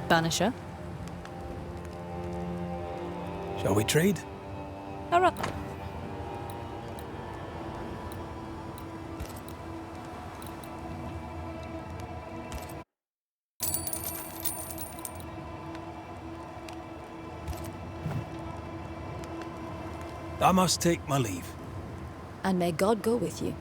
Banisher? Shall we trade? Alright. I must take my leave. And may God go with you.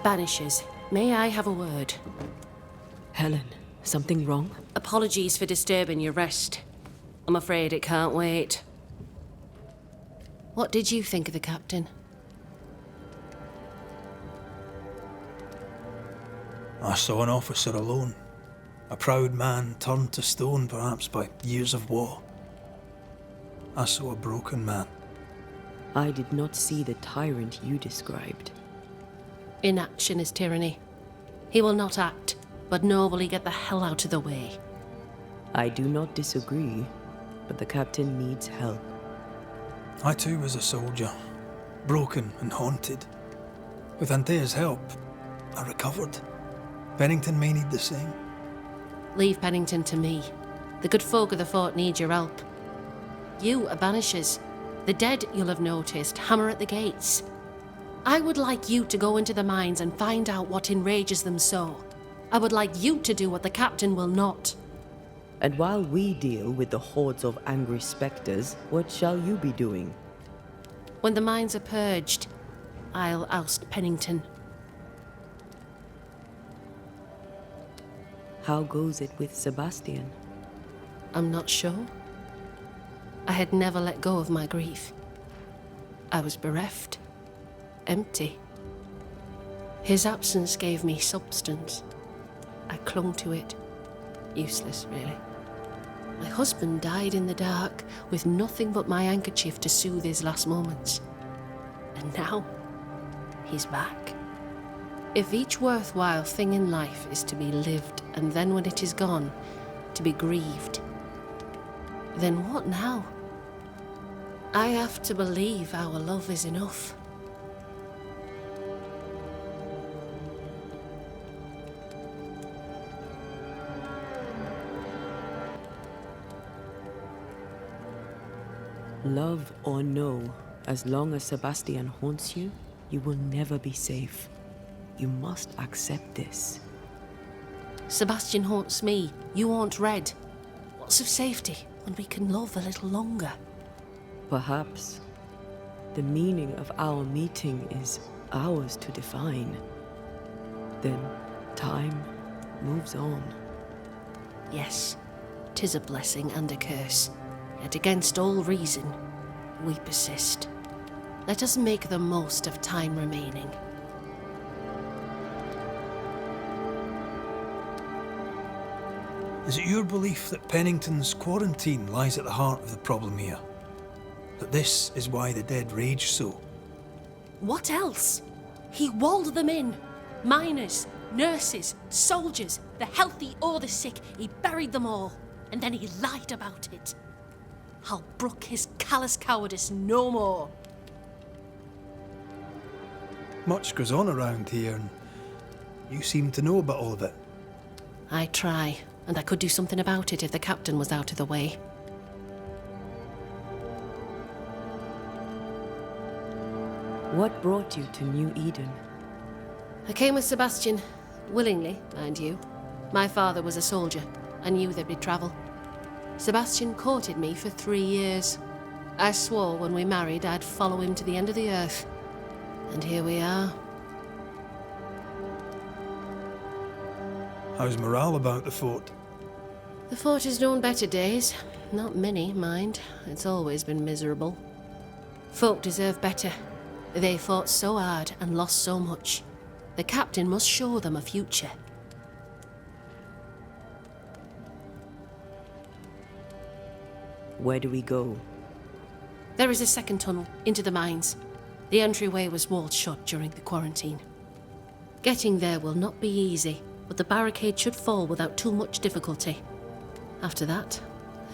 Banishers, may I have a word? Helen, something wrong? Apologies for disturbing your rest. I'm afraid it can't wait. What did you think of the captain? I saw an officer alone. A proud man turned to stone, perhaps by years of war. I saw a broken man. I did not see the tyrant you described. Inaction is tyranny. He will not act, but nor will he get the hell out of the way. I do not disagree, but the captain needs help. I too was a soldier, broken and haunted. With Anthea's help, I recovered. Pennington may need the same. Leave Pennington to me. The good folk of the fort need your help. You are Banishers. The dead, you'll have noticed, hammer at the gates. I would like you to go into the mines and find out what enrages them so. I would like you to do what the captain will not. And while we deal with the hordes of angry spectres, what shall you be doing? When the mines are purged, I'll oust Pennington. How goes it with Sebastian? I'm not sure. I had never let go of my grief. I was bereft. Empty. His absence gave me substance. I clung to it. Useless, really. My husband died in the dark, with nothing but my handkerchief to soothe his last moments. And now, he's back. If each worthwhile thing in life is to be lived, and then when it is gone, to be grieved, then what now? I have to believe our love is enough. Love or no, as long as Sebastian haunts you, you will never be safe. You must accept this. Sebastian haunts me, you haunt Red. What's of safety when we can love a little longer? Perhaps the meaning of our meeting is ours to define. Then time moves on. Yes, 'tis a blessing and a curse. Yet against all reason, we persist. Let us make the most of time remaining. Is it your belief that Pennington's quarantine lies at the heart of the problem here? That this is why the dead rage so? What else? He walled them in. Miners, nurses, soldiers, the healthy or the sick, he buried them all. And then he lied about it. I'll brook his callous cowardice no more. Much goes on around here, and you seem to know about all of it. I try, and I could do something about it if the captain was out of the way. What brought you to New Eden? I came with Sebastian, willingly, mind you. My father was a soldier. I knew there'd be trouble. Sebastian courted me for 3 years. I swore when we married I'd follow him to the end of the earth. And here we are. How's morale about the fort? The fort has known better days. Not many, mind. It's always been miserable. Folk deserve better. They fought so hard and lost so much. The captain must show them a future. Where do we go? There is a second tunnel into the mines. The entryway was walled shut during the quarantine. Getting there will not be easy, but the barricade should fall without too much difficulty. After that,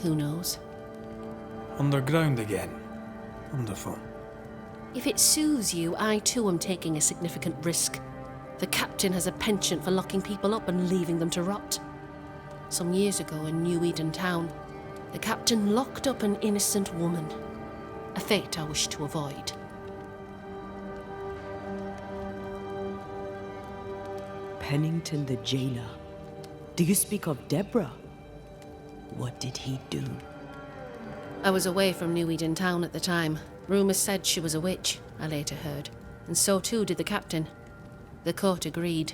who knows? Underground again. Wonderful. If it soothes you, I too am taking a significant risk. The captain has a penchant for locking people up and leaving them to rot. Some years ago in New Eden town, the captain locked up an innocent woman. A fate I wish to avoid. Pennington the jailer. Do you speak of Deborah? What did he do? I was away from New Eden town at the time. Rumours said she was a witch, I later heard. And so too did the captain. The court agreed.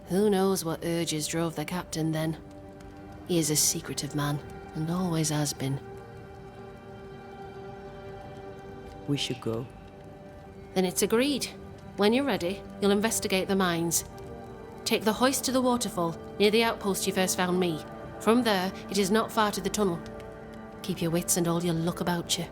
Who knows what urges drove the captain then? He is a secretive man, and always has been. We should go. Then it's agreed. When you're ready, you'll investigate the mines. Take the hoist to the waterfall, near the outpost you first found me. From there, it is not far to the tunnel. Keep your wits and all your luck about you.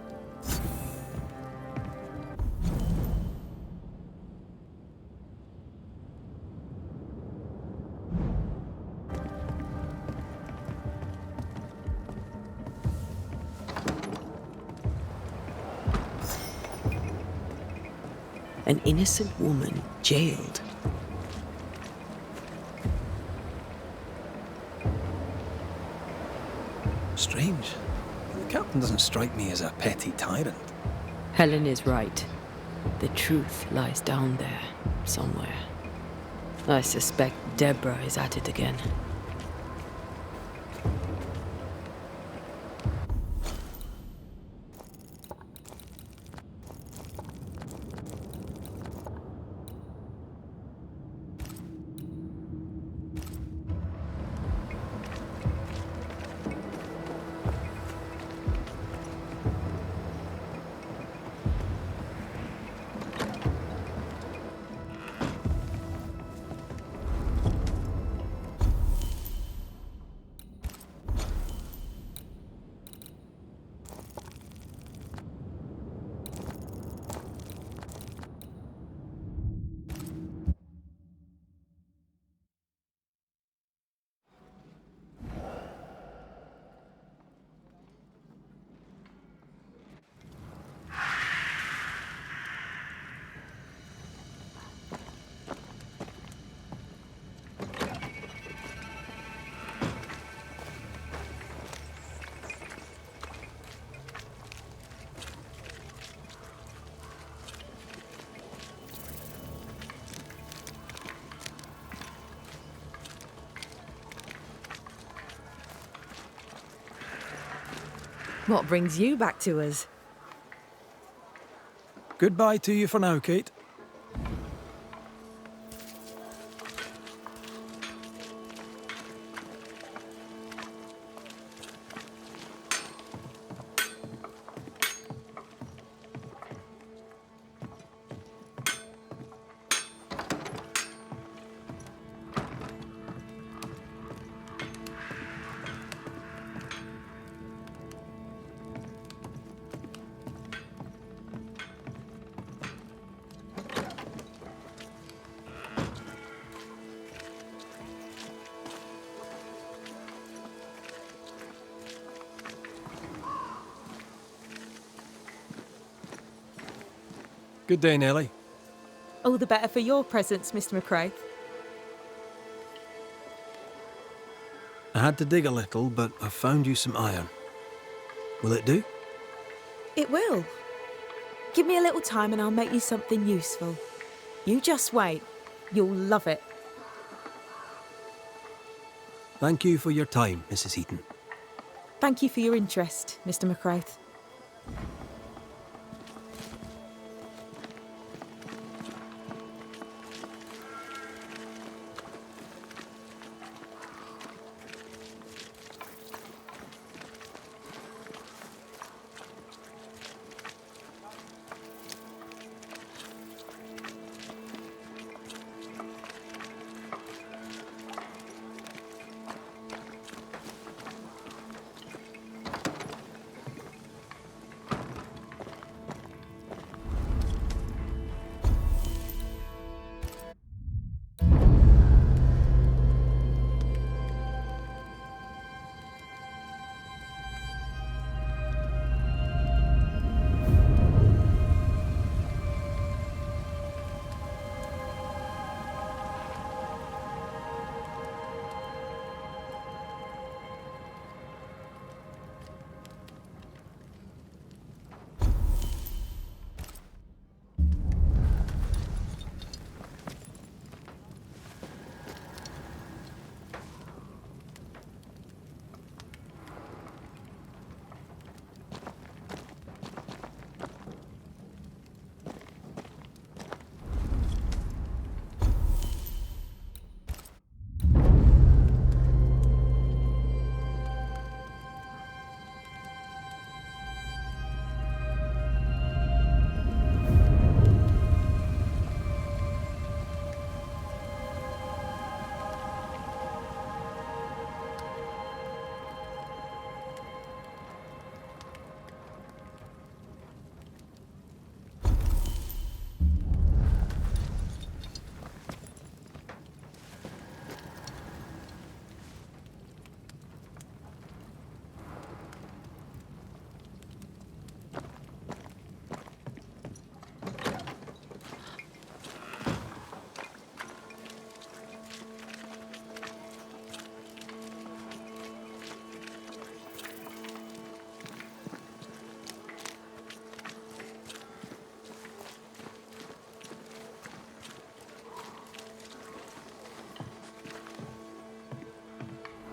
An innocent woman jailed. Strange. The captain doesn't strike me as a petty tyrant. Helen is right. The truth lies down there, somewhere. I suspect Deborah is at it again. What brings you back to us? Goodbye to you for now, Kate. Good day, Nellie. All the better for your presence, Mr. McCrae. I had to dig a little, but I found you some iron. Will it do? It will. Give me a little time and I'll make you something useful. You just wait. You'll love it. Thank you for your time, Mrs. Eaton. Thank you for your interest, Mr. McCrae.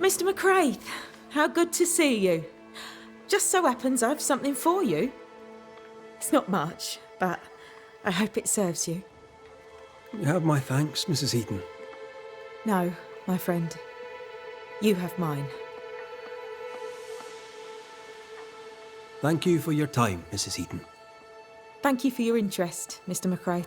Mr. McCrae, how good to see you. Just so happens I've something for you. It's not much, but I hope it serves you. You have my thanks, Mrs. Eaton. No, my friend. You have mine. Thank you for your time, Mrs. Eaton. Thank you for your interest, Mr. McCrae.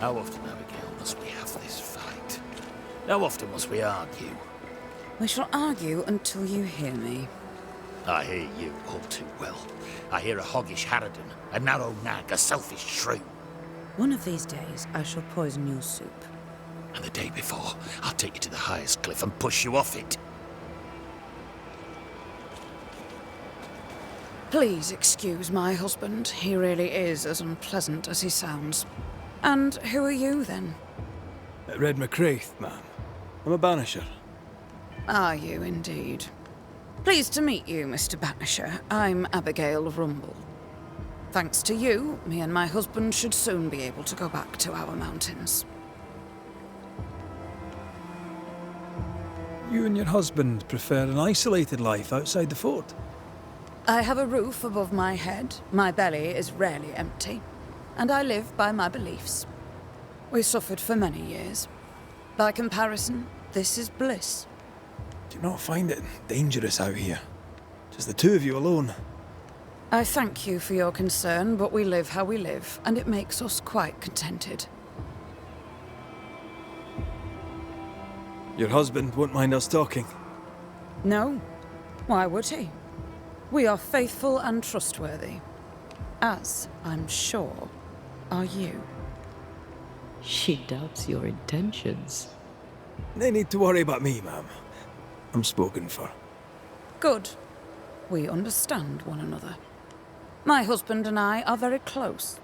How often, Abigail, must we have this fight? How often must we argue? We shall argue until you hear me. I hear you all too well. I hear a hoggish harridan, a narrow nag, a selfish shrew. One of these days, I shall poison your soup. And the day before, I'll take you to the highest cliff and push you off it. Please excuse my husband. He really is as unpleasant as he sounds. And who are you, then? Red McCraith, ma'am. I'm a banisher. Are you, indeed? Pleased to meet you, Mr. Banisher. I'm Abigail Rumble. Thanks to you, me and my husband should soon be able to go back to our mountains. You and your husband prefer an isolated life outside the fort? I have a roof above my head, my belly is rarely empty, and I live by my beliefs. We suffered for many years. By comparison, this is bliss. Do you not find it dangerous out here? Just the two of you alone? I thank you for your concern, but we live how we live, and it makes us quite contented. Your husband won't mind us talking. No, why would he? We are faithful and trustworthy, as I'm sure are you. She doubts your intentions. No need to worry about me, ma'am. I'm spoken for. Good. We understand one another. My husband and I are very close.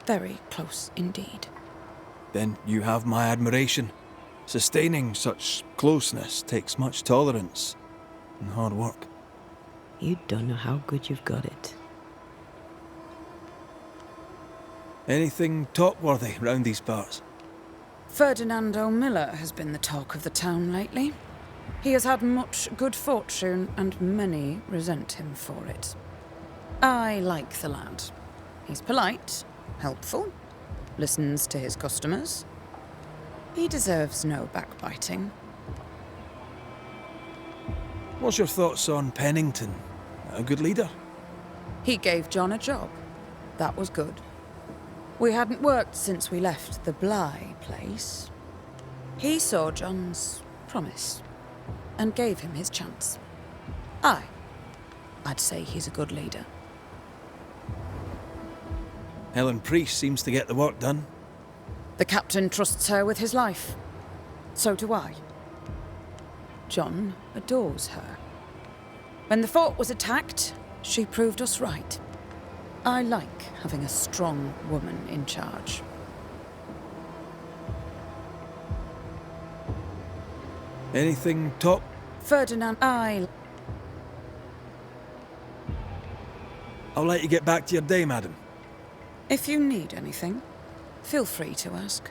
Very close indeed. Then you have my admiration. Sustaining such closeness takes much tolerance and hard work. You don't know how good you've got it. Anything talk-worthy round these parts? Ferdinando Miller has been the talk of the town lately. He has had much good fortune, and many resent him for it. I like the lad. He's polite, helpful, listens to his customers. He deserves no backbiting. What's your thoughts on Pennington? A good leader? He gave John a job. That was good. We hadn't worked since we left the Bly place. He saw John's promise and gave him his chance. I'd say he's a good leader. Helen Priest seems to get the work done. The captain trusts her with his life. So do I. John adores her. When the fort was attacked, she proved us right. I like having a strong woman in charge. Anything top? Ferdinand, I'll let you get back to your day, madam. If you need anything, feel free to ask.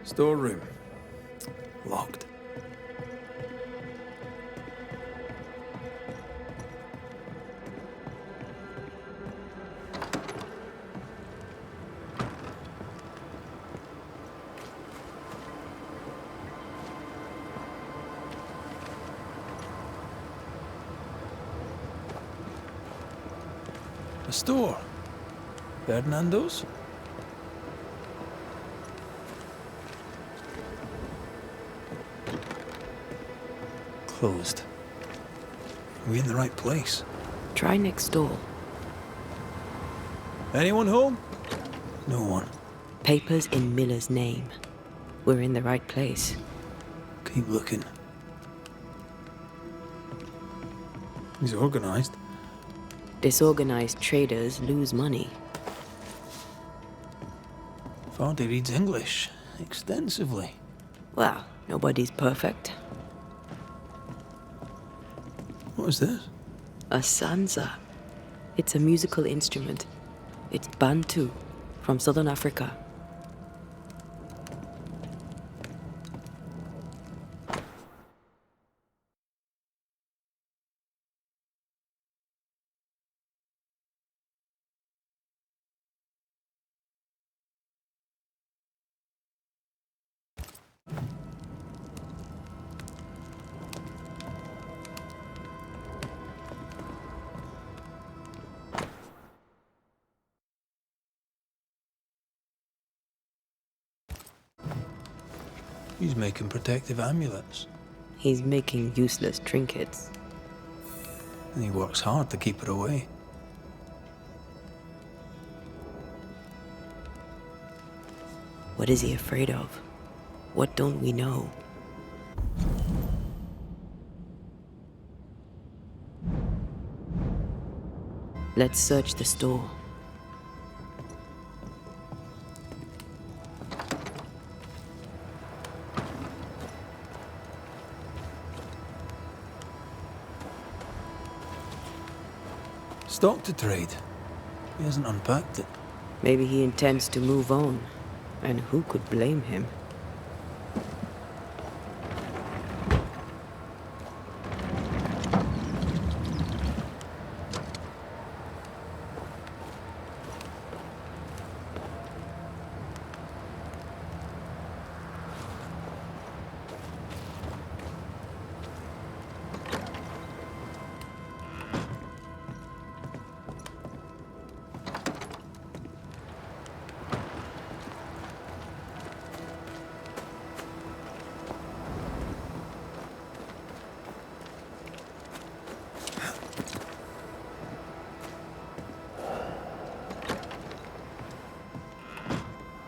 Storeroom. Locked. A store. Ferdinando's? Closed. Are we in the right place? Try next door. Anyone home? No one. Papers in Miller's name. We're in the right place. Keep looking. He's organized. Disorganized traders lose money. Vardy reads English extensively. Well, nobody's perfect. What is this? A sansa. It's a musical instrument. It's Bantu, from southern Africa. He's making protective amulets. He's making useless trinkets. And he works hard to keep her away. What is he afraid of? What don't we know? Let's search the store. Stock to trade. He hasn't unpacked it. Maybe he intends to move on. And who could blame him?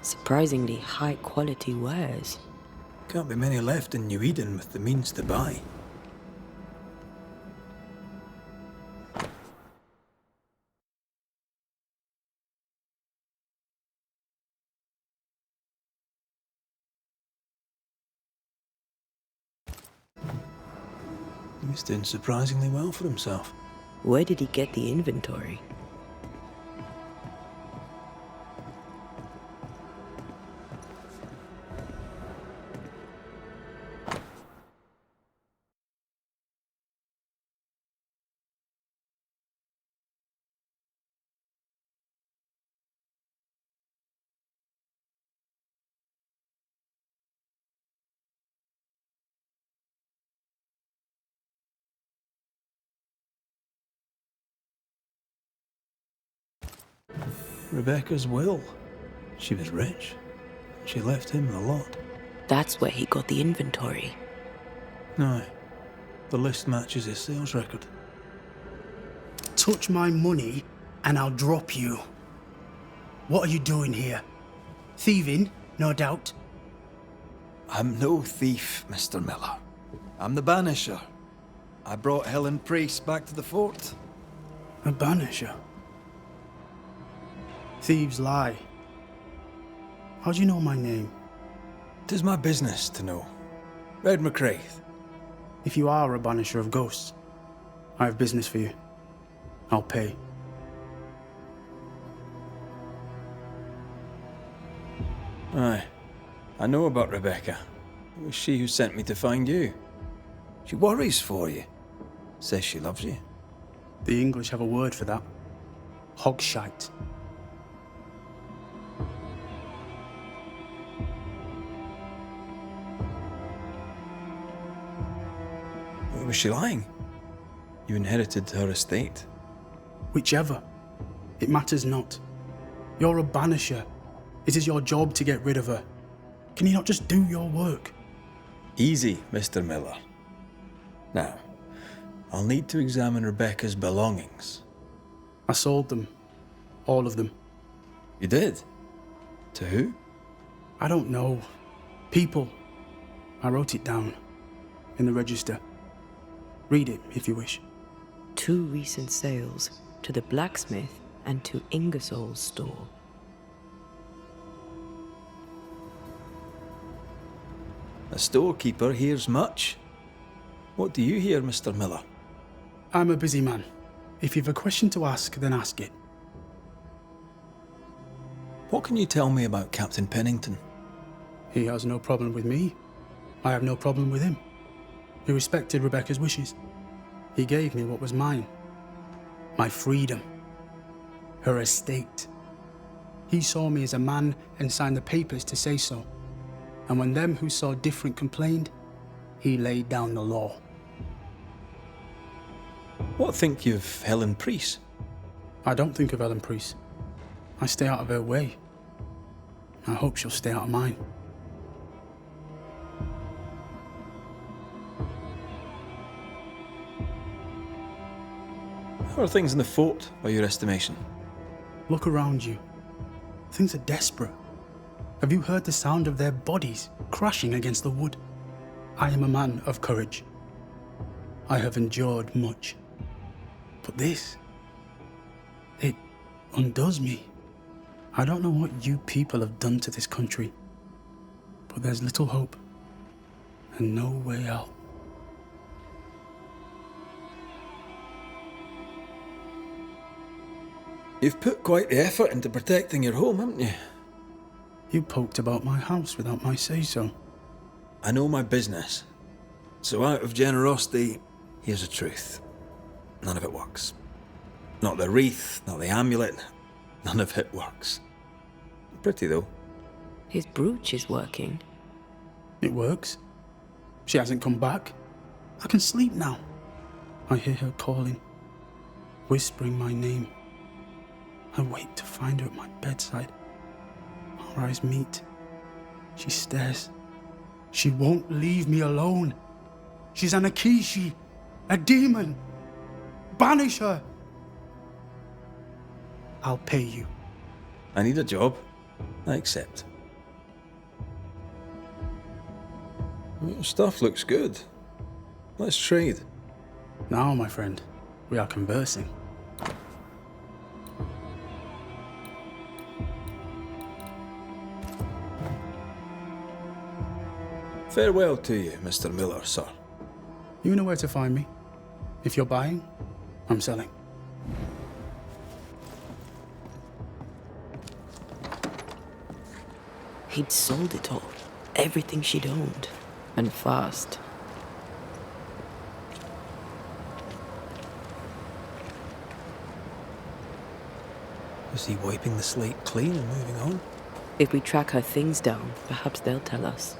Surprisingly high quality wares. Can't be many left in New Eden with the means to buy. He's doing surprisingly well for himself. Where did he get the inventory? Rebecca's will. She was rich. She left him the lot. That's where he got the inventory. No. The list matches his sales record. Touch my money and I'll drop you. What are you doing here? Thieving, no doubt. I'm no thief, Mr. Miller. I'm the Banisher. I brought Helen Priest back to the fort. A banisher? Thieves lie. How do you know my name? 'Tis my business to know. Red McCraith. If you are a banisher of ghosts, I have business for you. I'll pay. Aye. I know about Rebecca. It was she who sent me to find you. She worries for you. Says she loves you. The English have a word for that. Hogshite. Was she lying? You inherited her estate. Whichever. It matters not. You're a banisher. It is your job to get rid of her. Can you not just do your work? Easy, Mr. Miller. Now, I'll need to examine Rebecca's belongings. I sold them. All of them. You did? To who? I don't know. People. I wrote it down. In the register. Read it, if you wish. 2 recent sales to the blacksmith and to Ingersoll's store. A storekeeper hears much. What do you hear, Mr. Miller? I'm a busy man. If you've a question to ask, then ask it. What can you tell me about Captain Pennington? He has no problem with me. I have no problem with him. He respected Rebecca's wishes. He gave me what was mine. My freedom. Her estate. He saw me as a man and signed the papers to say so. And when them who saw different complained, he laid down the law. What think you of Helen Priest? I don't think of Helen Priest. I stay out of her way. I hope she'll stay out of mine. How are things in the fort, by your estimation? Look around you. Things are desperate. Have you heard the sound of their bodies crashing against the wood? I am a man of courage. I have endured much. But this, it undoes me. I don't know what you people have done to this country, but there's little hope and no way out. You've put quite the effort into protecting your home, haven't you? You poked about my house without my say-so. I know my business. So out of generosity, here's the truth. None of it works. Not the wreath, not the amulet, none of it works. Pretty though. His brooch is working. It works. She hasn't come back. I can sleep now. I hear her calling, whispering my name. I wait to find her at my bedside. Our eyes meet. She stares. She won't leave me alone. She's an Akishi, a demon. Banish her. I'll pay you. I need a job. I accept. Your stuff looks good. Let's trade. Now, my friend, we are conversing. Farewell to you, Mr. Miller, sir. You know where to find me. If you're buying, I'm selling. He'd sold it all. Everything she'd owned. And fast. Is he wiping the slate clean and moving on? If we track her things down, perhaps they'll tell us.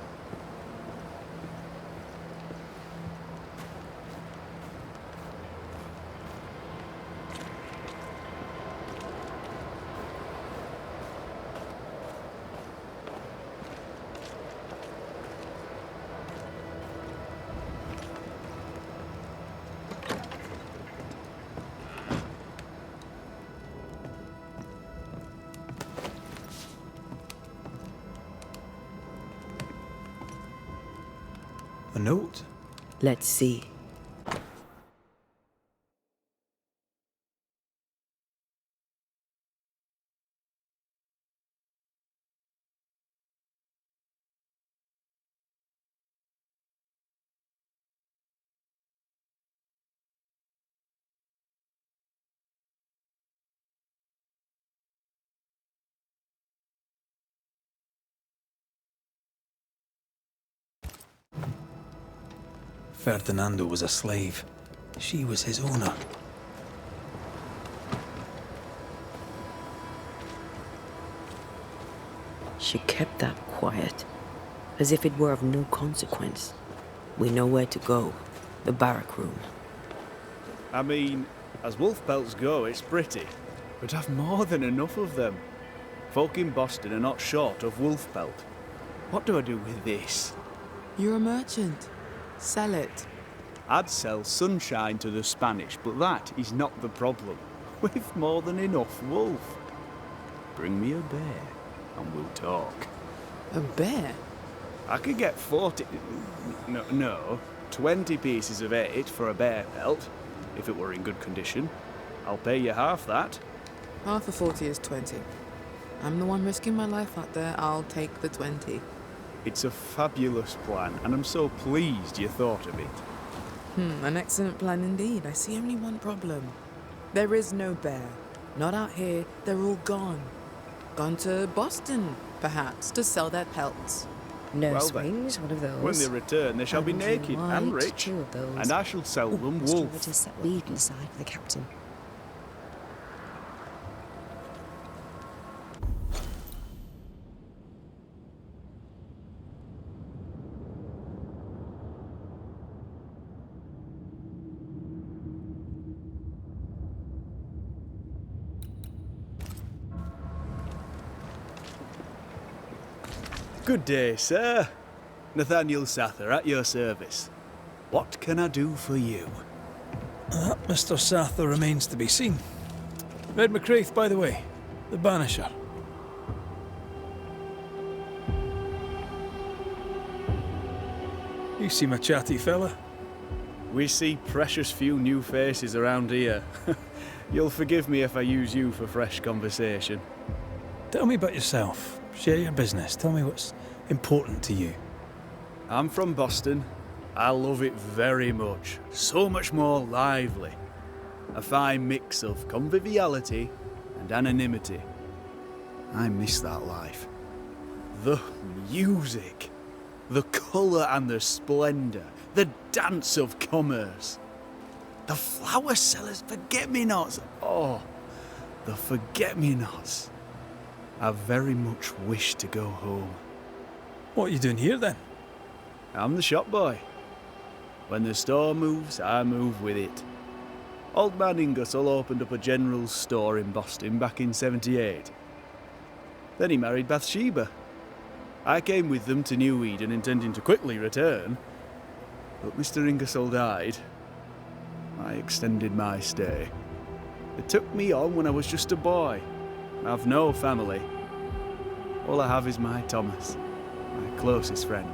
A note? Let's see. Ferdinando was a slave. She was his owner. She kept that quiet, as if it were of no consequence. We know where to go. The barrack room. I mean, as wolf pelts go, it's pretty. We'd have more than enough of them. Folk in Boston are not short of wolf pelt. What do I do with this? You're a merchant. Sell it. I'd sell sunshine to the Spanish, but that is not the problem. We've more than enough wolf. Bring me a bear, and we'll talk. A bear? I could get 20 pieces of 8 for a bear pelt, if it were in good condition. I'll pay you half that. Half of 40 is 20. I'm the one risking my life out there. I'll take the 20. It's a fabulous plan, and I'm so pleased you thought of it. An excellent plan indeed. I see only one problem. There is no bear. Not out here. They're all gone. Gone to Boston, perhaps, to sell their pelts. No Well swings, one of those. When they return, they shall be And naked and white, rich, 2 of those. and I shall sell them Mr. wolf. Roberts set leading aside for the captain. Good day, sir. Nathaniel Sather, at your service. What can I do for you? That Mr. Sather remains to be seen. Red McCraith, by the way. The Banisher. You seem a chatty fella. We see precious few new faces around here. You'll forgive me if I use you for fresh conversation. Tell me about yourself. Share your business. Tell me what's important to you. I'm from Boston. I love it very much. So much more lively. A fine mix of conviviality and anonymity. I miss that life. The music. The colour and the splendour. The dance of commerce. The flower sellers' forget-me-nots. Oh, the forget-me-nots. I very much wish to go home. What are you doing here then? I'm the shop boy. When the store moves, I move with it. Old man Ingersoll opened up a general store in Boston back in '78. Then he married Bathsheba. I came with them to New Eden intending to quickly return, but Mr. Ingersoll died. I extended my stay. They took me on when I was just a boy. I've no family. All I have is my Thomas, my closest friend.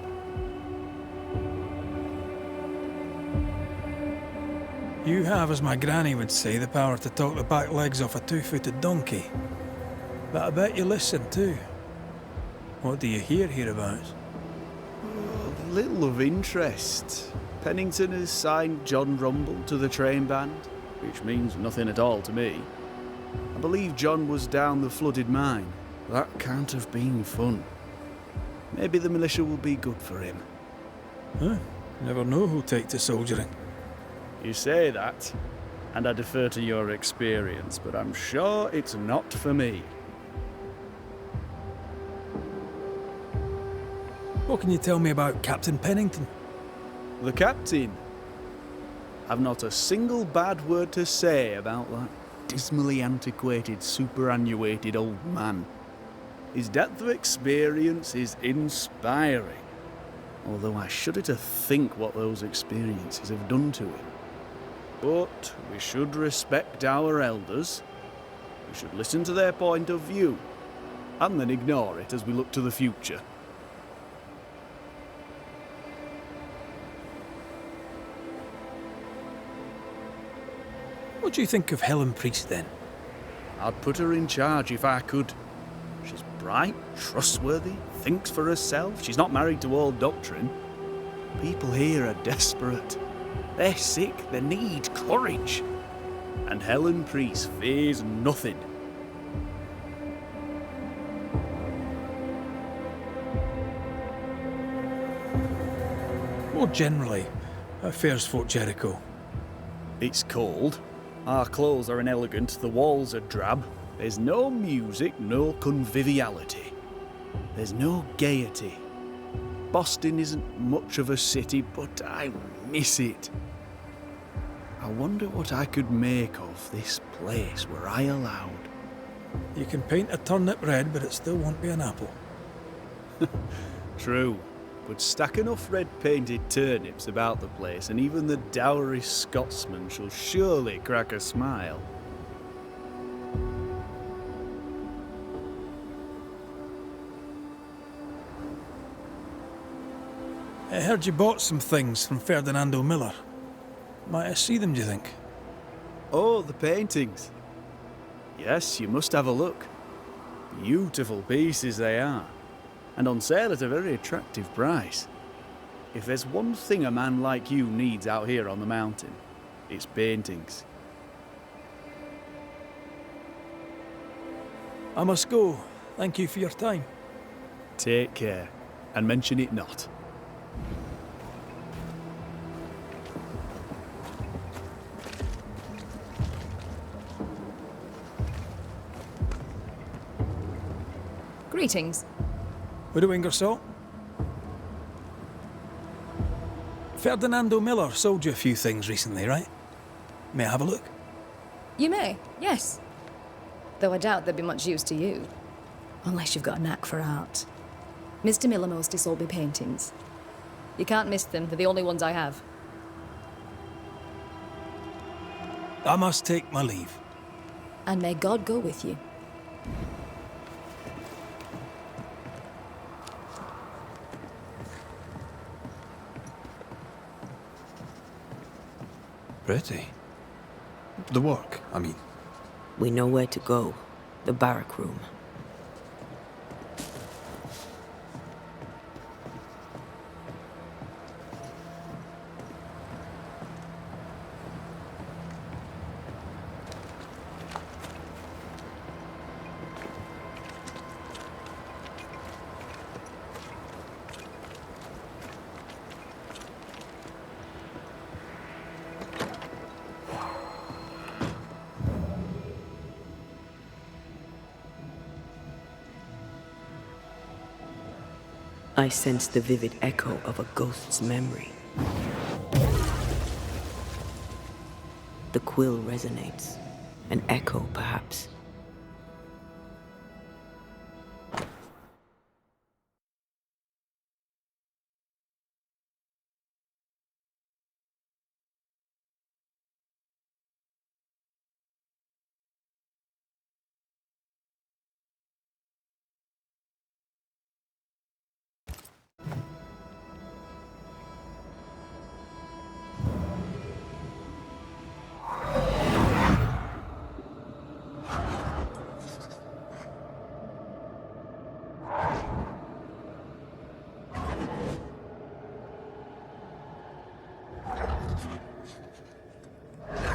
You have, as my granny would say, the power to talk the back legs off a 2-footed donkey. But I bet you listen too. What do you hear hereabouts? Little of interest. Pennington has signed John Rumble to the train band, which means nothing at all to me. I believe John was down the flooded mine. That can't have been fun. Maybe the militia will be good for him. Huh? Never know who'll take to soldiering. You say that, and I defer to your experience, but I'm sure it's not for me. What can you tell me about Captain Pennington? The captain? I've not a single bad word to say about that dismally antiquated, superannuated old man. His depth of experience is inspiring, although I shudder to think what those experiences have done to him. But we should respect our elders. We should listen to their point of view, and then ignore it as we look to the future. What do you think of Helen Priest then? I'd put her in charge if I could. She's bright, trustworthy, thinks for herself. She's not married to old doctrine. People here are desperate. They're sick, they need courage. And Helen Priest fears nothing. More generally, How fares Fort Jericho? It's cold. Our clothes are inelegant, the walls are drab. There's no music, no conviviality. There's no gaiety. Boston isn't much of a city, but I miss it. I wonder what I could make of this place were I allowed. You can paint a turnip red, but it still won't be an apple. True, but stack enough red-painted turnips about the place, and even the dourest Scotsman shall surely crack a smile. I heard you bought some things from Ferdinando Miller. Might I see them, do you think? Oh, the paintings. Yes, you must have a look. Beautiful pieces they are, and on sale at a very attractive price. If there's one thing a man like you needs out here on the mountain, it's paintings. I must go. Thank you for your time. Take care, and mention it not. Greetings. Widow Ingersoll? Ferdinando Miller sold you a few things recently, right? May I have a look? You may, yes. Though I doubt there'd be much use to you. Unless you've got a knack for art. Mr. Miller mostly sold me paintings. You can't miss them, they're the only ones I have. I must take my leave. And may God go with you. Pretty. The work, I mean. We know where to go. The barrack room. I sense the vivid echo of a ghost's memory. The quill resonates. An echo, perhaps.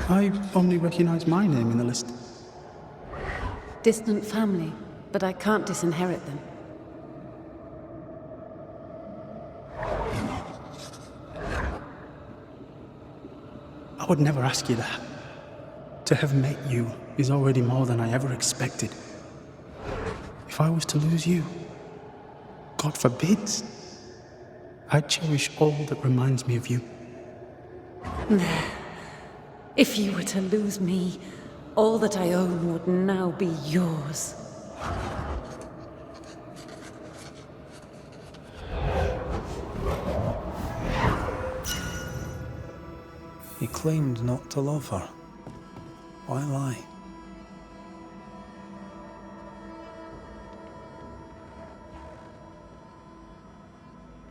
I only recognize my name in the list. Distant family, but I can't disinherit them. I would never ask you that. To have met you is already more than I ever expected. If I was to lose you, God forbids, I'd cherish all that reminds me of you. If you were to lose me, all that I own would now be yours. He claimed not to love her. Why lie?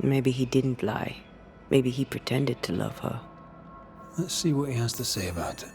Maybe he didn't lie. Maybe he pretended to love her. Let's see what he has to say about it.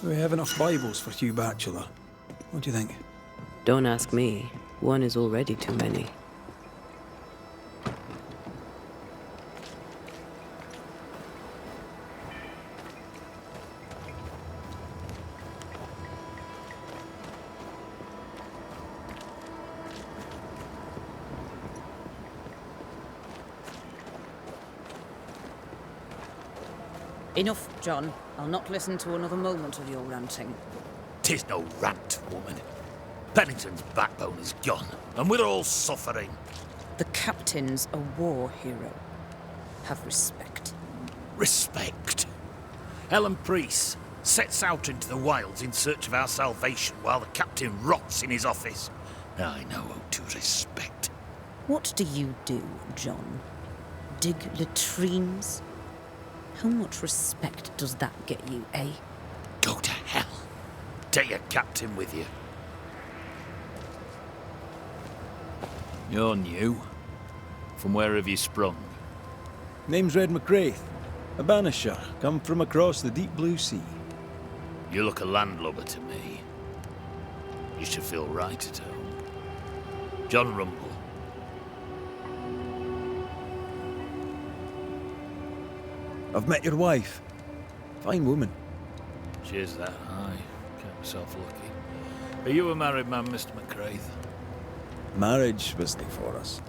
We have enough Bibles for Hugh Bachelor. What do you think? Don't ask me. One is already too many. Enough, John. I'll not listen to another moment of your ranting. 'Tis no rant, woman. Pennington's backbone is gone, and we're all suffering. The captain's a war hero. Have respect. Respect. Ellen Priest sets out into the wilds in search of our salvation while the captain rots in his office. I know how to respect. What do you do, John? Dig latrines? How much respect does that get you, eh? Go to hell. Take your captain with you. You're new. From where have you sprung? Name's Red McCraith, a banisher, come from across the deep blue sea. You look a landlubber to me. You should feel right at home. John Rumble. I've met your wife. Fine woman. She is that high. Count myself lucky. Are you a married man, Mr. McCraith? Marriage wasn't for us.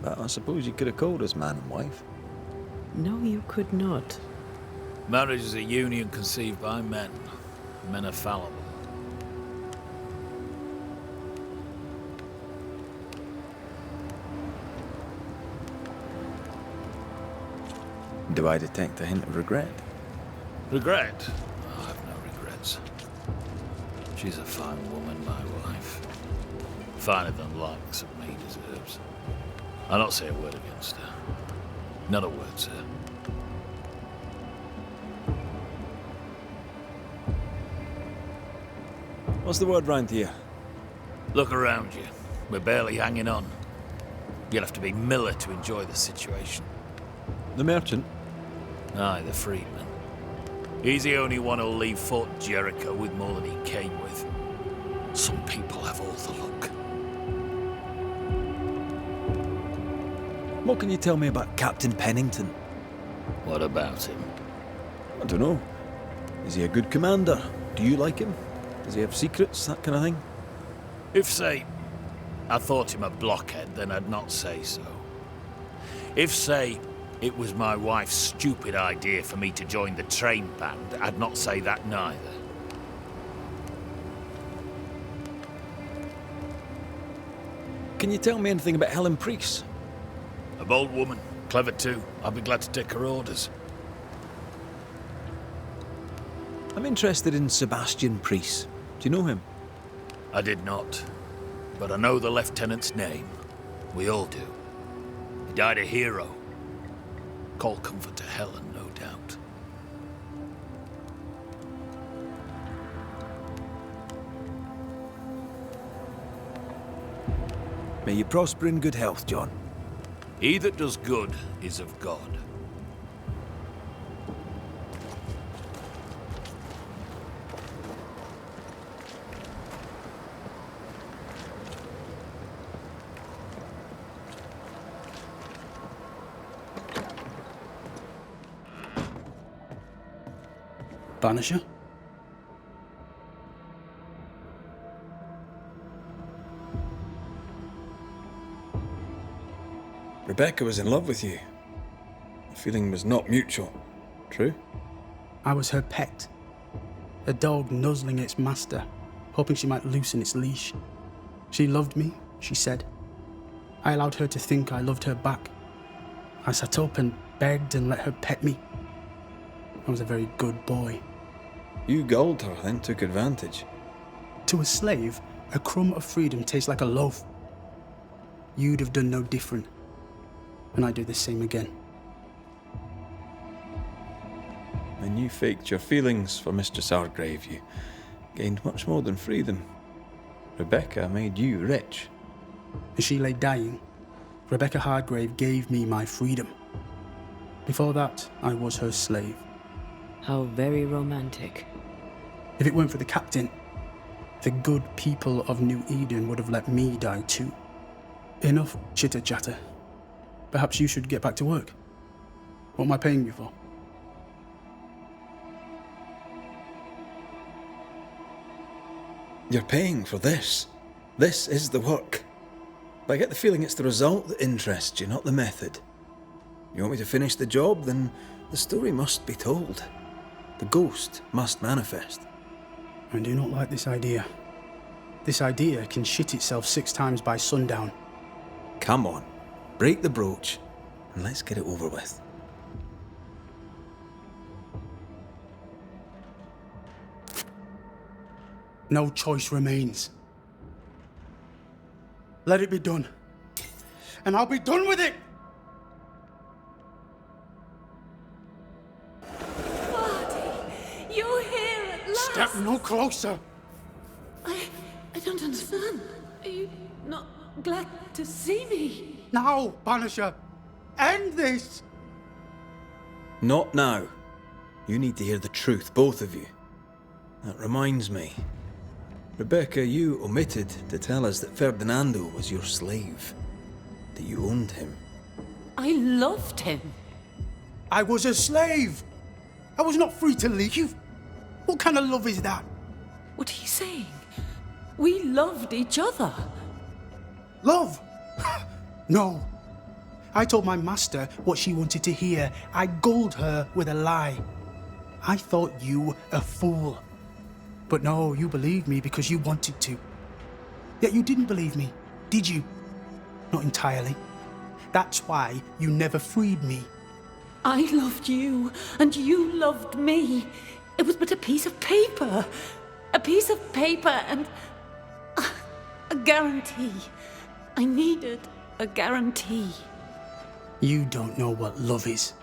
But I suppose you could have called us man and wife. No, you could not. Marriage is a union conceived by men. Men are fallible. Do I detect a hint of regret? Regret? Oh, I have no regrets. She's a fine woman, my wife. Finer than likes of me deserves. I'll not say a word against her. Not a word, sir. What's the word round here? Look around you. We're barely hanging on. You'll have to be Miller to enjoy the situation. The merchant? Aye, the freedman. He's the only one who'll leave Fort Jericho with more than he came with. Some people have all the luck. What can you tell me about Captain Pennington? What about him? I don't know. Is he a good commander? Do you like him? Does he have secrets, that kind of thing? If, say, I thought him a blockhead, then I'd not say so. If, say, it was my wife's stupid idea for me to join the train band, I'd not say that neither. Can you tell me anything about Helen Priest? A bold woman, clever too. I'll be glad to take her orders. I'm interested in Sebastian Priest. Do you know him? I did not, but I know the lieutenant's name. We all do. He died a hero. Call comfort to Helen, no doubt. May you prosper in good health, John. He that does good is of God. Banisher? Rebecca was in love with you. The feeling was not mutual. True? I was her pet. A dog nuzzling its master, hoping she might loosen its leash. She loved me, she said. I allowed her to think I loved her back. I sat up and begged and let her pet me. I was a very good boy. You gulled her, then took advantage. To a slave, a crumb of freedom tastes like a loaf. You'd have done no different, and I'd do the same again. When you faked your feelings for Mistress Argrave, you gained much more than freedom. Rebecca made you rich. As she lay dying, Rebecca Hardgrave gave me my freedom. Before that, I was her slave. How very romantic. If it weren't for the captain, the good people of New Eden would have let me die too. Enough chitter-chatter. Perhaps you should get back to work. What am I paying you for? You're paying for this. This is the work. But I get the feeling it's the result that interests you, not the method. You want me to finish the job, then the story must be told. The ghost must manifest. I do not like this idea. This idea can shit itself 6 times by sundown. Come on, break the brooch, and let's get it over with. No choice remains. Let it be done. And I'll be done with it! You're here at last! Step no closer! I don't understand. Are you not glad to see me? Now, Banisher! End this! Not now. You need to hear the truth, both of you. That reminds me. Rebecca, you omitted to tell us that Ferdinando was your slave. That you owned him. I loved him. I was a slave! I was not free to leave. What kind of love is that? What are you saying? We loved each other. Love? No. I told my master what she wanted to hear. I gulled her with a lie. I thought you a fool. But no, you believed me because you wanted to. Yet you didn't believe me, did you? Not entirely. That's why you never freed me. I loved you, and you loved me. It was but a piece of paper. A piece of paper and a guarantee. I needed a guarantee. You don't know what love is.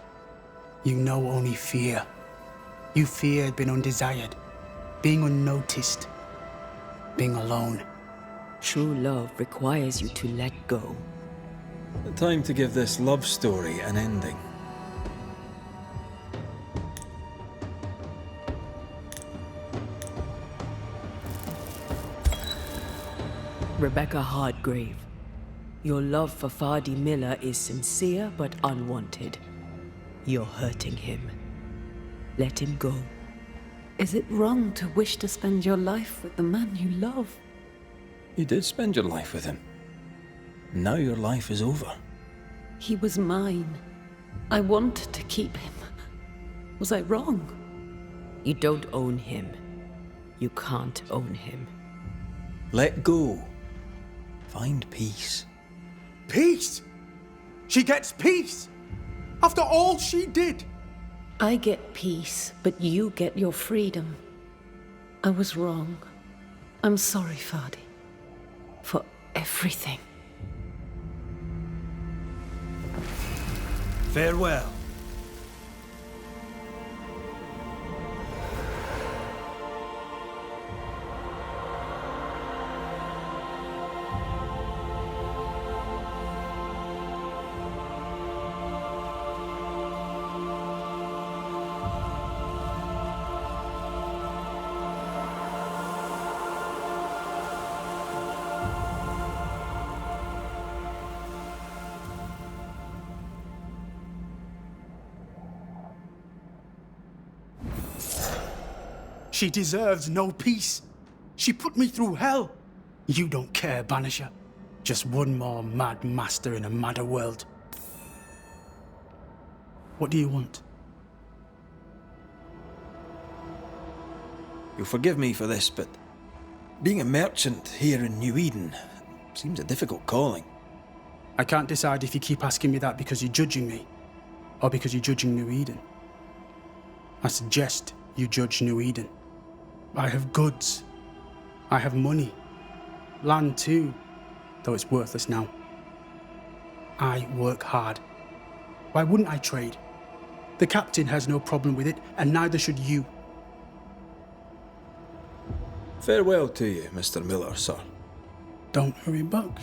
You know only fear. You feared being undesired, being unnoticed, being alone. True love requires you to let go. Time to give this love story an ending. Rebecca Hardgrave, your love for Fadi Miller is sincere but unwanted. You're hurting him. Let him go. Is it wrong to wish to spend your life with the man you love? You did spend your life with him. Now your life is over. He was mine. I wanted to keep him. Was I wrong? You don't own him. You can't own him. Let go. Find peace. Peace? She gets peace? After all she did? I get peace, but you get your freedom. I was wrong. I'm sorry, Fadi. For everything. Farewell. She deserves no peace. She put me through hell. You don't care, Banisher. Just one more mad master in a madder world. What do you want? You'll forgive me for this, but being a merchant here in New Eden seems a difficult calling. I can't decide if you keep asking me that because you're judging me, or because you're judging New Eden. I suggest you judge New Eden. I have goods. I have money. Land too, though it's worthless now. I work hard. Why wouldn't I trade? The captain has no problem with it, and neither should you. Farewell to you, Mr. Miller, sir. Don't hurry back.